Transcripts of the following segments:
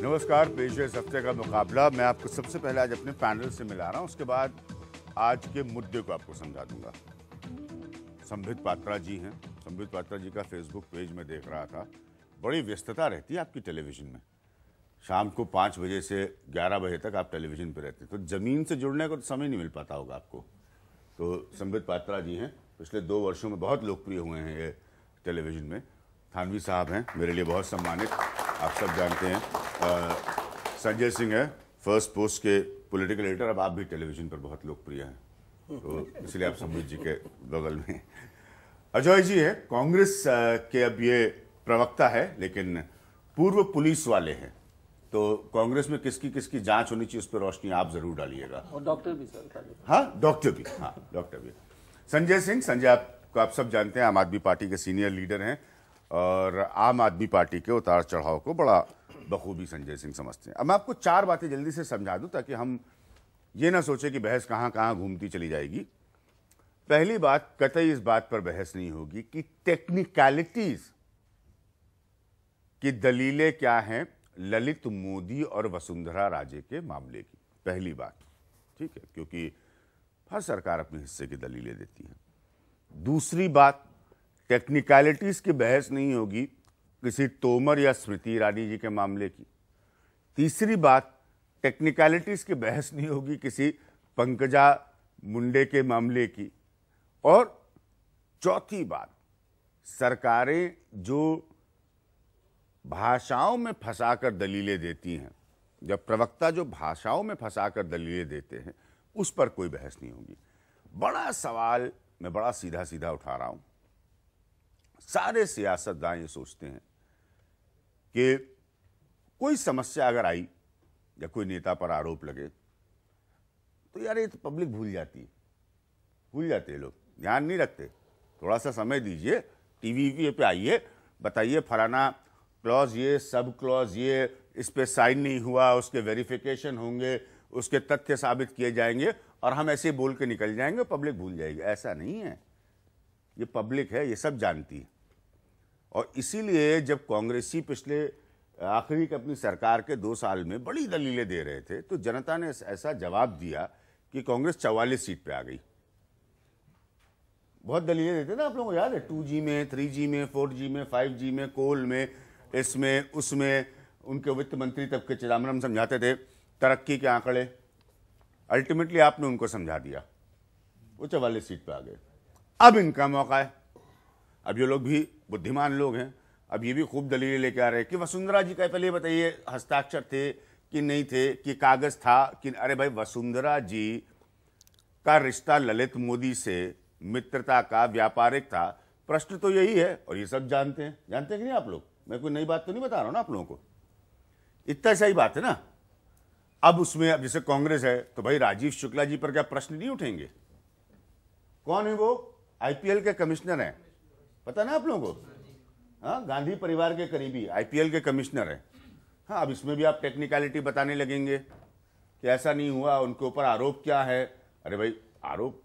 नमस्कार, पेश है इस हफ्ते का मुकाबला। मैं आपको सबसे पहले आज अपने पैनल से मिला रहा हूं, उसके बाद आज के मुद्दे को आपको समझा दूंगा। संबित पात्रा जी हैं। संबित पात्रा जी का फेसबुक पेज में देख रहा था। बड़ी व्यस्तता रहती है आपकी टेलीविजन में। शाम को 5 बजे से 11 बजे तक आप टेलीविजन पर रहते हैं, तो ज़मीन से जुड़ने को तो समय नहीं मिल पाता होगा आपको। तो संबित पात्रा जी हैं, पिछले 2 वर्षों में बहुत लोकप्रिय हुए हैं ये टेलीविजन में। थानवी साहब हैं, मेरे लिए बहुत सम्मानित, आप सब जानते हैं। संजय सिंह है, फर्स्ट पोस्ट के पॉलिटिकल एडिटर, अब आप भी टेलीविजन पर बहुत लोकप्रिय हैं, तो इसलिए आप संबित जी के बगल में। अजय जी है, कांग्रेस के अब ये प्रवक्ता है, लेकिन पूर्व पुलिस वाले हैं, तो कांग्रेस में किसकी किसकी जांच होनी चाहिए उस पर रोशनी आप जरूर डालिएगा। और डॉक्टर भी सर। हाँ, डॉक्टर भी, हाँ डॉक्टर भी। संजय सिंह, संजय आपको आप सब जानते हैं, आम आदमी पार्टी के सीनियर लीडर हैं और आम आदमी पार्टी के उतार चढ़ाव को बड़ा बखूबी संजय सिंह समझते हैं। अब मैं आपको 4 बातें जल्दी से समझा दूं ताकि हम ये ना सोचे कि बहस कहां कहां घूमती चली जाएगी। पहली बात, कतई इस बात पर बहस नहीं होगी कि टेक्निकलिटीज की दलीलें क्या हैं ललित मोदी और वसुंधरा राजे के मामले की। पहली बात, ठीक है, क्योंकि हर सरकार अपने हिस्से की दलीलें देती है। दूसरी बात, टेक्निकलिटीज की बहस नहीं होगी किसी तोमर या स्मृति ईरानी जी के मामले की। तीसरी बात, टेक्निकलिटीज की बहस नहीं होगी किसी पंकजा मुंडे के मामले की। और चौथी बात, सरकारें जो भाषाओं में फंसाकर दलीलें देती हैं, जब प्रवक्ता जो भाषाओं में फंसाकर दलीलें देते हैं, उस पर कोई बहस नहीं होगी। बड़ा सवाल मैं बड़ा सीधा सीधा उठा रहा हूं। सारे सियासतदान ये सोचते हैं कि कोई समस्या अगर आई या कोई नेता पर आरोप लगे तो यार ये तो पब्लिक भूल जाती है, भूल जाते हैं लोग, ध्यान नहीं रखते। थोड़ा सा समय दीजिए, टीवी पे आइए, बताइए फलाना क्लॉज ये, सब क्लॉज ये, इस पे साइन नहीं हुआ, उसके वेरिफिकेशन होंगे, उसके तथ्य साबित किए जाएंगे और हम ऐसे बोल के निकल जाएंगे, पब्लिक भूल जाएगी। ऐसा नहीं है, ये पब्लिक है, ये सब जानती है। और इसीलिए जब कांग्रेसी पिछले आखिरी के अपनी सरकार के 2 साल में बड़ी दलीलें दे रहे थे, तो जनता ने ऐसा जवाब दिया कि कांग्रेस 44 सीट पे आ गई। बहुत दलीलें देते ना, आप लोगों को याद है, 2G में, 3G में, 4G में, 5G में, कोल में, इसमें उसमें। उनके वित्त मंत्री तब के चिदम्बरम समझाते थे तरक्की के आंकड़े, अल्टीमेटली आपने उनको समझा दिया, वो 44 सीट पे आ गए। अब इनका मौका है। अब ये लोग भी बुद्धिमान लोग हैं, अब ये भी खूब दलीलें लेके आ रहे हैं कि वसुंधरा जी का पहले बताइए हस्ताक्षर थे कि नहीं थे, कि कागज था कि। अरे भाई, वसुंधरा जी का रिश्ता ललित मोदी से मित्रता का, व्यापारिक था। प्रश्न तो यही है और ये सब जानते हैं। जानते हैं कि नहीं आप लोग? मैं कोई नई बात तो नहीं बता रहा हूं ना आप लोगों को, इतना सही बात है ना। अब उसमें, अब जैसे कांग्रेस है तो भाई राजीव शुक्ला जी पर क्या प्रश्न नहीं उठेंगे? कौन है वो? आईपीएल के कमिश्नर हैं, पता ना आप लोगों को? हाँ, गांधी परिवार के करीबी आईपीएल के कमिश्नर हैं। हाँ, अब इसमें भी आप टेक्निकलिटी बताने लगेंगे कि ऐसा नहीं हुआ, उनके ऊपर आरोप क्या है। अरे भाई, आरोप।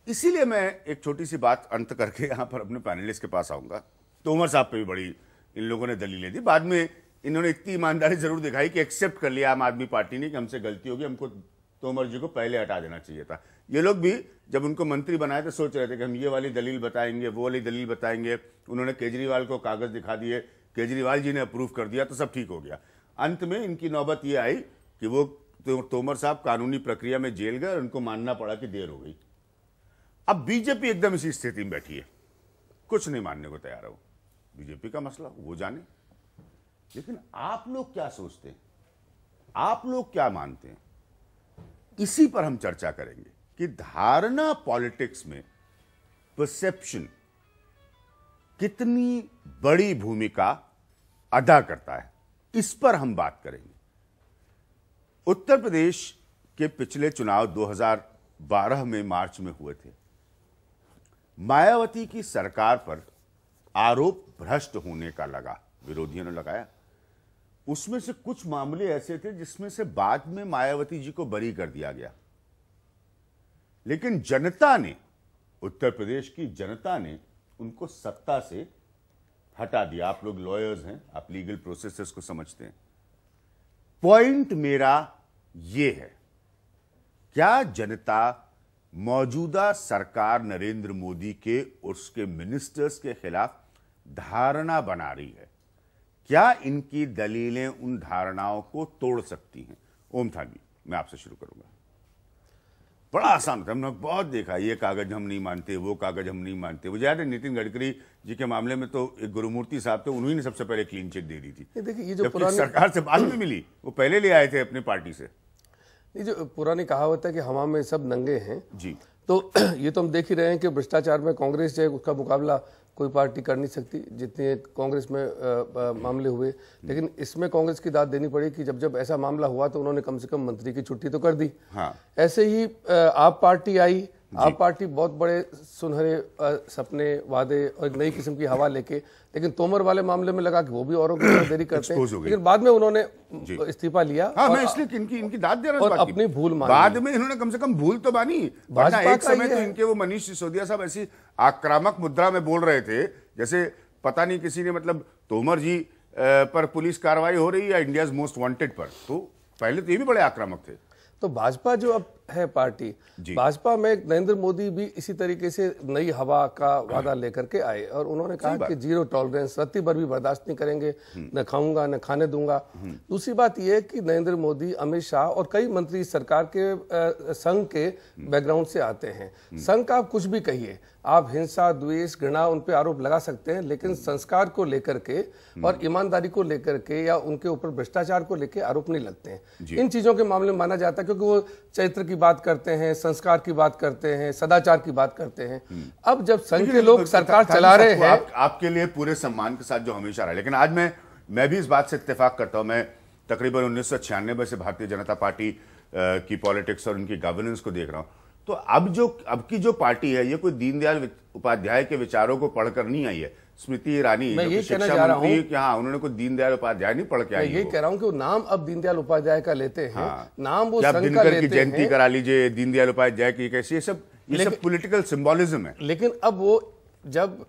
इसीलिए मैं एक छोटी सी बात अंत करके यहां पर अपने पैनलिस्ट के पास आऊंगा। तोमर साहब पे भी बड़ी इन लोगों ने दलीलें दी। बाद में इन्होंने इतनी ईमानदारी जरूर दिखाई कि एक्सेप्ट कर लिया आम आदमी पार्टी ने कि हमसे गलती होगी, हमको तोमर जी को पहले हटा देना चाहिए था। ये लोग भी जब उनको मंत्री बनाए थे सोच रहे थे कि हम ये वाली दलील बताएंगे, वो वाली दलील बताएंगे। उन्होंने केजरीवाल को कागज दिखा दिए, केजरीवाल जी ने अप्रूव कर दिया, तो सब ठीक हो गया। अंत में इनकी नौबत ये आई कि वो तोमर साहब कानूनी प्रक्रिया में जेल गए और उनको मानना पड़ा कि देर हो गई। अब बीजेपी एकदम इसी स्थिति में बैठी है, कुछ नहीं मानने को तैयार है। वो बीजेपी का मसला, वो जाने। लेकिन आप लोग क्या सोचते हैं, आप लोग क्या मानते हैं, इसी पर हम चर्चा करेंगे कि धारणा पॉलिटिक्स में परसेप्शन कितनी बड़ी भूमिका अदा करता है, इस पर हम बात करेंगे। उत्तर प्रदेश के पिछले चुनाव 2012 में मार्च में हुए थे। मायावती की सरकार पर आरोप भ्रष्ट होने का लगा, विरोधियों ने लगाया। उसमें से कुछ मामले ऐसे थे जिसमें से बाद में मायावती जी को बरी कर दिया गया, लेकिन जनता ने, उत्तर प्रदेश की जनता ने उनको सत्ता से हटा दिया। आप लोग लॉयर्स हैं, आप लीगल प्रोसेसेस को समझते हैं। पॉइंट मेरा ये है, क्या जनता मौजूदा सरकार नरेंद्र मोदी के उसके मिनिस्टर्स के खिलाफ धारणा बना रही है? क्या इनकी दलीलें उन धारणाओं को तोड़ सकती हैं? ओम थानवी, मैं आपसे शुरू करूंगा। बड़ा आसान होता है, हमने बहुत देखा, ये कागज हम नहीं मानते, वो कागज हम नहीं मानते। वो याद है नितिन गडकरी जी के मामले में तो एक गुरुमूर्ति साहब थे, उन्होंने सबसे पहले क्लीन चिट दे दी थी। देखिए, ये जो पुरानी सरकार से बाद में मिली, वो पहले ले आए थे अपनी पार्टी से। ये जो पुरानी कहावत है कि हवा में सब नंगे हैं जी, तो ये तो हम देख ही रहे हैं कि भ्रष्टाचार में कांग्रेस जो है उसका मुकाबला कोई पार्टी कर नहीं सकती, जितने कांग्रेस में मामले हुए। लेकिन इसमें कांग्रेस की दाद देनी पड़ी कि जब जब ऐसा मामला हुआ तो उन्होंने कम से कम मंत्री की छुट्टी तो कर दी। हाँ। ऐसे ही आप पार्टी आई, आप पार्टी बहुत बड़े सुनहरे सपने, वादे और नई किस्म की हवा लेके, लेकिन तोमर वाले मामले में लगा कि वो भी औरों की देरी करते हैं, लेकिन बाद में उन्होंने इस्तीफा लिया। हाँ, मैं इसलिए इनकी दाद दे रहा हूं, और अपनी भूल मानी। बाद में इन्होंने कम से कम भूल तो मानी। वरना एक समय तो इनके वो मनीष सिसोदिया साहब ऐसी आक्रामक मुद्रा में बोल रहे थे जैसे पता नहीं किसी ने, मतलब तोमर जी पर पुलिस कार्रवाई हो रही है इंडियाज मोस्ट वांटेड पर। तो पहले तो ये भी बड़े आक्रामक थे। तो भाजपा जो अब है पार्टी, भाजपा में नरेंद्र मोदी भी इसी तरीके से नई हवा का वादा लेकर के आए और उन्होंने कहा कि जीरो टॉलरेंस, रत्ती भर भी बर्दाश्त नहीं करेंगे, न खाऊंगा न खाने दूंगा। दूसरी बात यह है कि नरेंद्र मोदी, अमित शाह और कई मंत्री सरकार के संघ के बैकग्राउंड से आते हैं। संघ का आप कुछ भी कहिए, आप हिंसा, द्वेष, घृणा उन पे आरोप लगा सकते हैं, लेकिन संस्कार को लेकर के और ईमानदारी को लेकर के या उनके ऊपर भ्रष्टाचार को लेकर आरोप नहीं लगते हैं। इन चीजों के मामले में माना जाता है क्योंकि वो चरित्र की बात करते हैं, संस्कार की बात करते हैं, सदाचार की बात करते हैं। अब जब संघ के लोग सरकार चला रहे हैं, आपके लिए पूरे सम्मान के साथ जो हमेशा रहा, लेकिन आज मैं भी इस बात से इत्तेफाक करता हूं। मैं तकरीबन 1996 से भारतीय जनता पार्टी की पॉलिटिक्स और उनकी गवर्नेंस को देख रहा हूं। तो अब की जो पार्टी है, ये कोई दीनदयाल उपाध्याय के विचारों को पढ़कर नहीं आई है। स्मृति ईरानी शिक्षा मंत्री, हाँ, उन्होंने कोई दीनदयाल उपाध्याय नहीं पढ़ के आई। मैं यही कह रहा हूं कि वो नाम अब दीनदयाल उपाध्याय का लेते हैं। हाँ, नाम वो दिनकर की जयंती करा लीजिए, दीनदयाल उपाध्याय की कैसी, ये सब पॉलिटिकल सिंबोलिज्म है। लेकिन अब वो जब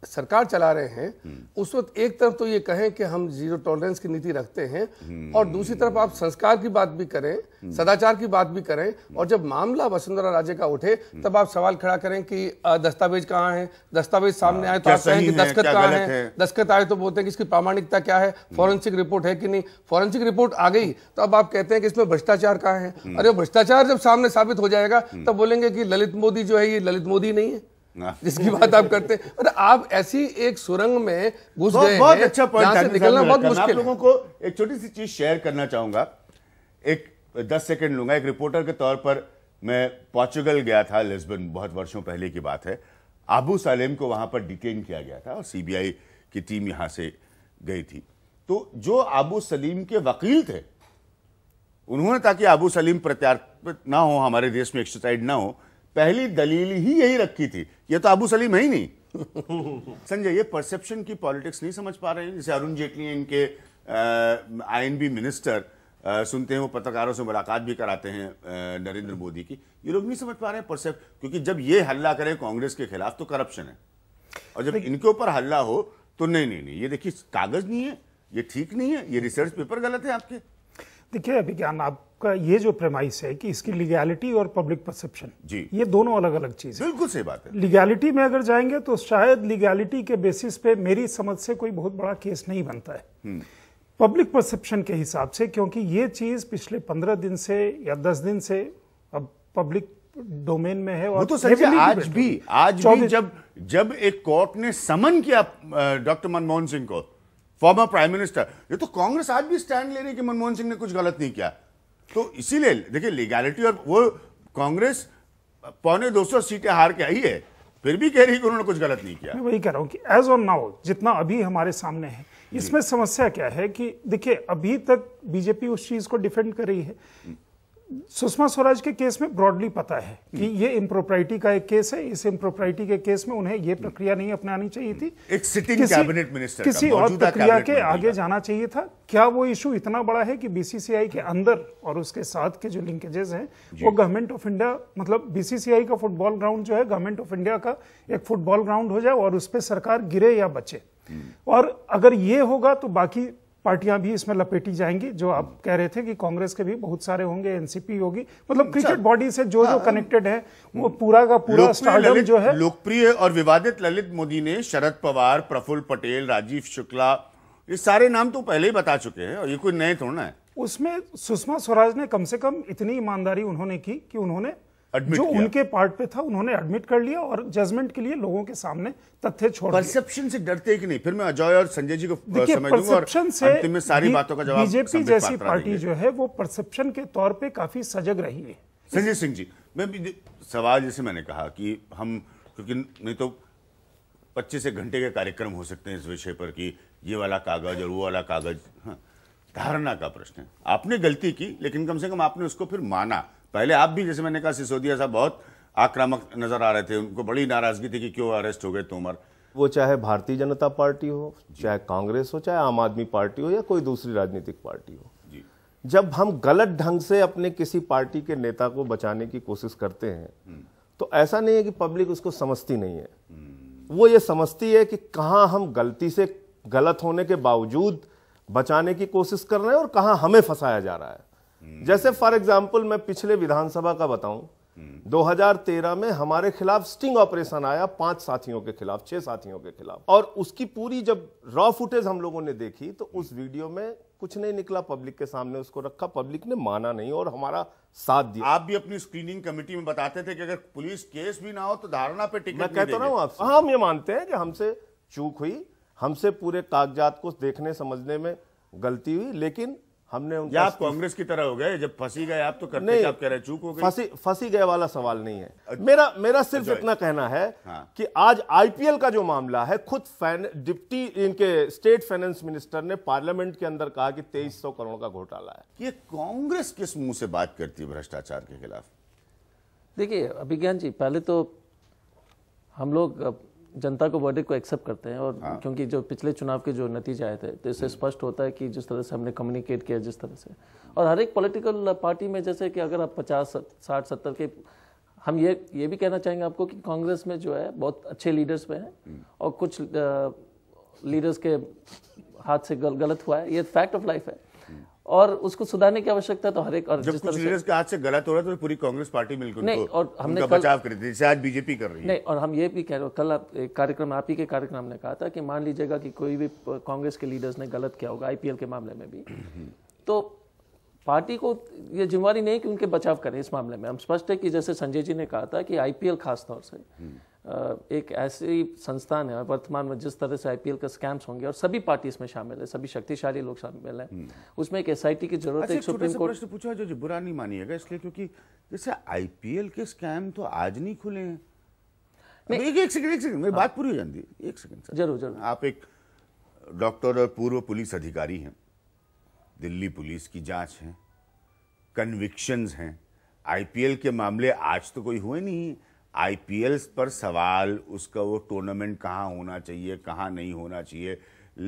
सरकार चला रहे हैं उस वक्त एक तरफ तो ये कहें कि हम जीरो टॉलरेंस की नीति रखते हैं और दूसरी तरफ आप संस्कार की बात भी करें, सदाचार की बात भी करें, और जब मामला वसुंधरा राजे का उठे तब आप सवाल खड़ा करें कि दस्तावेज कहाँ हैं, दस्तावेज सामने आए तो आप कहें कि दस्तखत कहाँ है, दस्तखत आए तो बोलते हैं कि इसकी प्रामाणिकता क्या है, फॉरेंसिक रिपोर्ट है कि नहीं, फॉरेंसिक रिपोर्ट आ गई तो अब आप कहते हैं कि इसमें भ्रष्टाचार कहाँ है। अरे भ्रष्टाचार जब सामने साबित हो जाएगा तब बोलेंगे कि ललित मोदी जो है ये ललित मोदी नहीं है जिसकी बात आप करते हैं। और आप ऐसी एक सुरंग में घुस गए हैं, बहुत अच्छा पॉइंट है, निकलना बहुत मुश्किल है। आप लोगों को एक छोटी सी चीज शेयर करना चाहूंगा, एक 10 सेकंड लूंगा। एक रिपोर्टर के तौर पर मैं पोर्चुगल गया था, लिस्बन, बहुत वर्षों पहले की बात है। अबू सलीम को वहां पर डिटेन किया गया था और सीबीआई की टीम यहां से गई थी। तो जो अबू सलीम के वकील थे, उन्होंने, ताकि अबू सलीम प्रत्यार्पित ना हो, हमारे देश में एक्सट्राडाइट ना हो, पहली दलील ही यही रखी थी, ये तो अबू सलीम है ही नहीं। संजय, ये परसेप्शन की पॉलिटिक्स नहीं समझ पा रहे हैं। जैसे अरुण जेटली इनके आईएनबी मिनिस्टर, सुनते हैं वो पत्रकारों से मुलाकात भी कराते हैं नरेंद्र मोदी की, ये लोग नहीं समझ पा रहे हैं परसेप्ट, क्योंकि जब ये हल्ला करें कांग्रेस के खिलाफ तो करप्शन है, और जब इनके ऊपर हल्ला हो तो नहीं, ये देखिए कागज नहीं है, ये ठीक नहीं है, ये रिसर्च पेपर गलत है आपके। देखिए अभिज्ञान, आपका ये जो प्रेमाइस है कि इसकी लीगैलिटी और पब्लिक परसेप्शन, जी, ये दोनों अलग अलग चीज है। बिल्कुल सही बात है। लीगैलिटी में अगर जाएंगे तो शायद लीगैलिटी के बेसिस पे मेरी समझ से कोई बहुत बड़ा केस नहीं बनता है पब्लिक परसेप्शन के हिसाब से, क्योंकि ये चीज पिछले 15 दिन से या 10 दिन से अब पब्लिक डोमेन में है। और तो आज भी जब एक कोर्ट ने समन किया डॉक्टर मनमोहन सिंह को, फॉर्मर प्राइम मिनिस्टर, ये तो कांग्रेस आज भी स्टैंड ले रही है कि मनमोहन सिंह ने कुछ गलत नहीं किया। तो इसीलिए देखिए लीगैलिटी, और वो कांग्रेस 250 सीटें हार के आई है, फिर भी कह रही है कि उन्होंने कुछ गलत नहीं किया। मैं वही कह रहा हूं कि एज ऑन नाउ जितना अभी हमारे सामने है, इसमें समस्या क्या है कि देखिए अभी तक बीजेपी उस चीज को डिफेंड कर रही है। सुषमा स्वराज के केस में ब्रॉडली पता है कि ये इम्प्रोप्राइटी का एक केस है, इस इम्प्रोप्राइटी के केस में उन्हें ये प्रक्रिया नहीं अपनानी चाहिए थी, एक सिटिंग कैबिनेट मिनिस्टर किसी और प्रक्रिया के आगे जाना चाहिए था। क्या वो इशू इतना बड़ा है कि बीसीसीआई के अंदर और उसके साथ के जो लिंकेजेस हैं वो गवर्नमेंट ऑफ इंडिया, मतलब बीसीसीआई का फुटबॉल ग्राउंड जो है गवर्नमेंट ऑफ इंडिया का एक फुटबॉल ग्राउंड हो जाए और उस पर सरकार गिरे या बचे। और अगर ये होगा तो बाकी पार्टियां भी इसमें लपेटी जाएंगी। जो आप कह रहे थे कि कांग्रेस के भी बहुत सारे होंगे, एनसीपी होगी, मतलब क्रिकेट बॉडी से जो कनेक्टेड है वो पूरा का पूरा स्टारडम जो है। लोकप्रिय और विवादित ललित मोदी ने शरद पवार, प्रफुल्ल पटेल, राजीव शुक्ला, ये सारे नाम तो पहले ही बता चुके हैं और ये कोई नए थोड़ा है। उसमें सुषमा स्वराज ने कम से कम इतनी ईमानदारी उन्होंने की कि उन्होंने जो उनके पार्ट पे था उन्होंने एडमिट कर लिया और जजमेंट के लिए लोगों के सामने तथ्य छोड़ दिए। परसेप्शन से डरते कि नहीं? फिर मैं अजय और संजय जी को समझ दूंगा और अंतिम में सारी बातों का जवाब। बीजेपी जैसी पार्टी जो है वो परसेप्शन के तौर पे काफी सजग रही है। संजय सिंह जी, मैं सवाल जैसे मैंने कहा कि हम, क्योंकि नहीं तो 25 एक घंटे के कार्यक्रम हो सकते हैं इस विषय पर कि ये वाला कागज और वो वाला कागज। हाँ, धारणा का प्रश्न है। आपने गलती की लेकिन कम से कम आपने उसको फिर माना। पहले आप भी, जैसे मैंने कहा, सिसोदिया साहब बहुत आक्रामक नजर आ रहे थे, उनको बड़ी नाराजगी थी कि क्यों अरेस्ट हो गए तोमर। वो चाहे भारतीय जनता पार्टी हो, चाहे कांग्रेस हो, चाहे आम आदमी पार्टी हो या कोई दूसरी राजनीतिक पार्टी हो, जब हम गलत ढंग से अपने किसी पार्टी के नेता को बचाने की कोशिश करते हैं तो ऐसा नहीं है कि पब्लिक उसको समझती नहीं है। वो ये समझती है कि कहां हम गलती से, गलत होने के बावजूद बचाने की कोशिश कर रहे हैं और कहां हमें फंसाया जा रहा है। जैसे फॉर एग्जाम्पल मैं पिछले विधानसभा का बताऊं, 2013 में हमारे खिलाफ स्टिंग ऑपरेशन आया 5 साथियों के खिलाफ, 6 साथियों के खिलाफ, और उसकी पूरी जब रॉ फुटेज हम लोगों ने देखी तो उस वीडियो में कुछ नहीं निकला। पब्लिक के सामने उसको रखा, पब्लिक ने माना नहीं और हमारा साथ दिया। आप भी अपनी स्क्रीनिंग कमेटी में बताते थे कि अगर पुलिस केस भी ना हो तो धारणा पे टिकट। मैं कहता हूं आपसे, हम ये मानते हैं कि हमसे चूक हुई, हमसे पूरे कागजात को देखने समझने में गलती हुई, लेकिन हमने या आप कांग्रेस की तरह हो गए, जब फंसी गए आप तो करते नहीं, आप कह रहे चूक हो गई। फंसी गए वाला सवाल नहीं है। मेरा सिर्फ इतना कहना है कि आज आईपीएल का जो मामला है, खुद डिप्टी इनके स्टेट फाइनेंस मिनिस्टर ने पार्लियामेंट के अंदर कहा कि 2300 करोड़ का घोटाला है। ये कांग्रेस किस मुंह से बात करती है भ्रष्टाचार के खिलाफ? देखिए अभिज्ञान जी, पहले तो हम लोग जनता को वर्डिक्ट को एक्सेप्ट करते हैं और क्योंकि जो पिछले चुनाव के जो नतीजे आए थे तो इससे स्पष्ट होता है कि जिस तरह से हमने कम्युनिकेट किया, जिस तरह से, और हर एक पॉलिटिकल पार्टी में, जैसे कि अगर आप 50, 60, 70 के, हम ये भी कहना चाहेंगे आपको कि कांग्रेस में जो है बहुत अच्छे लीडर्स पे हैं और कुछ लीडर्स के हाथ से गलत हुआ है, ये फैक्ट ऑफ लाइफ है और उसको सुधारने की आवश्यकता तो हर एक। और जब कुछ लीडर्स के हाथ से गलत हो रहा है तो पूरी कांग्रेस पार्टी मिलकर नहीं, और हमने बचाव कर दी, जैसे आज बीजेपी कर रही है। नहीं, और हम ये भी कह रहे, कल एक कार्यक्रम, आप ही के कार्यक्रम ने कहा था कि मान लीजिएगा कि कोई भी कांग्रेस के लीडर्स ने गलत किया होगा आईपीएल के मामले में भी, तो पार्टी को ये जिम्मेवारी नहीं कि उनके बचाव करें इस मामले में। हम स्पष्ट है कि जैसे संजय जी ने कहा था कि आईपीएल खास तौर से एक ऐसी संस्थान है वर्तमान में जिस तरह से आईपीएल का स्कैम्स होंगे और सभी पार्टी इसमें शामिल है, सभी शक्तिशाली लोग शामिल हैं, उसमें एक एसआईटी की जरूरत है। सुप्रीम कोर्ट प्रश्न पूछा जो बुरा नहीं मानिएगा इसलिए, क्योंकि जैसे आईपीएल के स्कैम तो आज नहीं खुले हैं। एक सेकंड मेरी बात पूरी हो जाती है, एक सेकंड। जरूर। आप एक डॉक्टर और पूर्व पुलिस अधिकारी हैं, दिल्ली पुलिस की जांच है, कन्विक्शंस हैं, आईपीएल के मामले आज तो कोई हुए नहीं। आईपीएल पर सवाल, उसका वो टूर्नामेंट कहाँ होना चाहिए, कहाँ नहीं होना चाहिए,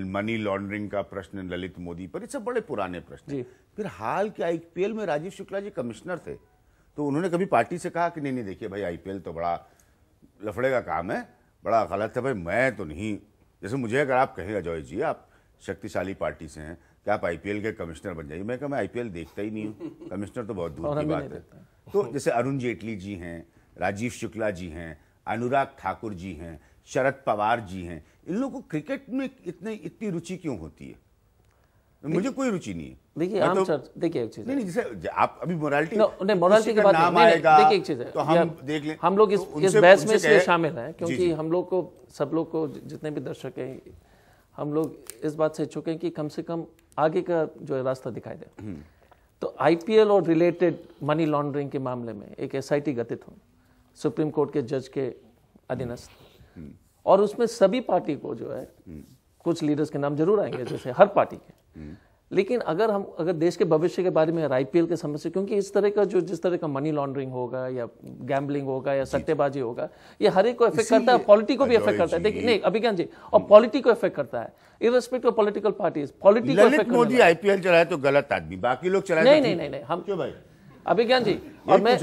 मनी लॉन्ड्रिंग का प्रश्न ललित मोदी पर, ये सब बड़े पुराने प्रश्न। फिर हाल के आईपीएल में राजीव शुक्ला जी कमिश्नर थे, तो उन्होंने कभी पार्टी से कहा कि नहीं देखिए भाई आईपीएल तो बड़ा लफड़े का काम है, बड़ा गलत है भाई, मैं तो नहीं। जैसे मुझे अगर आप कहें अजय जी, आप शक्तिशाली पार्टी से हैं कि आप आईपीएल के कमिश्नर बन जाइए, मैं कहा मैं आईपीएल देखता ही नहीं हूँ, कमिश्नर तो बहुत दूर की बात है। तो जैसे अरुण जेटली जी हैं, राजीव शुक्ला जी हैं, अनुराग ठाकुर जी हैं, शरद पवार जी हैं, इन लोगों को क्रिकेट में इतनी रुचि क्यों होती है? मुझे कोई रुचि नहीं है। देखिए देखिए एक चीज नहीं, जैसे आप अभी मोरालिटी की बात नाम आएगा, देखिए एक चीज है, तो हम देख लें। हम लोग इस बहस में इसलिए शामिल हैं क्योंकि हम लोग को, सब लोग को, जितने भी दर्शक हैं, हम लोग इस बात से इच्छुक हैं कि कम से कम आगे का जो रास्ता दिखाई दे। तो आईपीएल और रिलेटेड मनी लॉन्ड्रिंग के मामले में एक एसआईटी गठित हो सुप्रीम कोर्ट के जज के अधीनस्थ, और उसमें सभी पार्टी को जो है, कुछ लीडर्स के नाम जरूर आएंगे जैसे हर पार्टी के, लेकिन अगर देश के भविष्य के बारे में आईपीएल के समस्या, क्योंकि इस तरह का जिस तरह का मनी लॉन्ड्रिंग होगा या गैम्बलिंग होगा या सट्टेबाजी होगा, ये हर एक को इफेक्ट करता है, पॉलिटी को भी इफेक्ट करता है। देखिए नहीं अभिज्ञान जी, और पॉलिटी को इफेक्ट करता है, irrespective of political parties, polity को इफेक्ट। मोदी आईपीएल चलाए तो गलत आदमी, बाकी लोग चलाए नहीं, हम क्यों भाई? अभिज्ञान जी, और मैं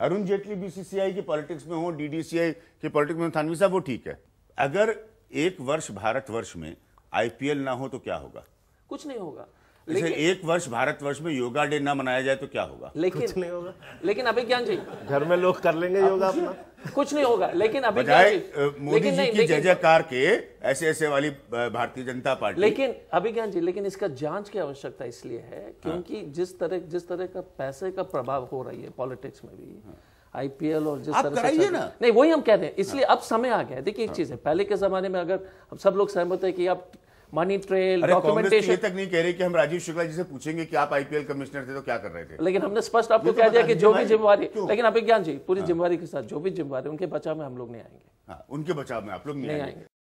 अरुण जेटली बीसीसीआई की पॉलिटिक्स में हो, डीडीसीआई की पॉलिटिक्स में, थानवी साहब वो ठीक है। अगर एक वर्ष भारत वर्ष में आईपीएल ना हो तो क्या होगा? कुछ नहीं होगा। जैसे एक वर्ष भारतवर्ष में योगा डे ना मनाया जाए तो क्या होगा? लेकिन नहीं होगा। लेकिन अभिज्ञान जी, घर में लोग कर लेंगे योगा अपना, कुछ नहीं होगा। लेकिन अभिज्ञान बजाय जी, मोदी जी की जय जयकार के ऐसे वाली भारतीय जनता पार्टी। लेकिन अभिज्ञान जी, लेकिन इसका जांच की आवश्यकता इसलिए है क्योंकि जिस तरह का पैसे का प्रभाव हो रही है पॉलिटिक्स में भी, आईपीएल और जिस तरह से ना, नहीं, वही हम कह रहे हैं। इसलिए अब समय आ गया है। देखिए एक चीज है, पहले के जमाने में अगर हम सब लोग सहमत है कि अब मनी ट्रेल, डॉक्यूमेंटेशन, ये तक नहीं कह रहे कि हम राजीव शुक्ला जी से पूछेंगे कि आप आईपीएल कमिश्नर थे तो क्या कर रहे थे, लेकिन हमने स्पष्ट आपको कह दिया कि जो भी जिम्मेवारी, लेकिन अभिज्ञान जी पूरी जिम्मेवारी के साथ जो भी जिम्मेवारी उनके बचाव में हम लोग नहीं आएंगे। उनके बचाव में आप लोग नहीं आएंगे।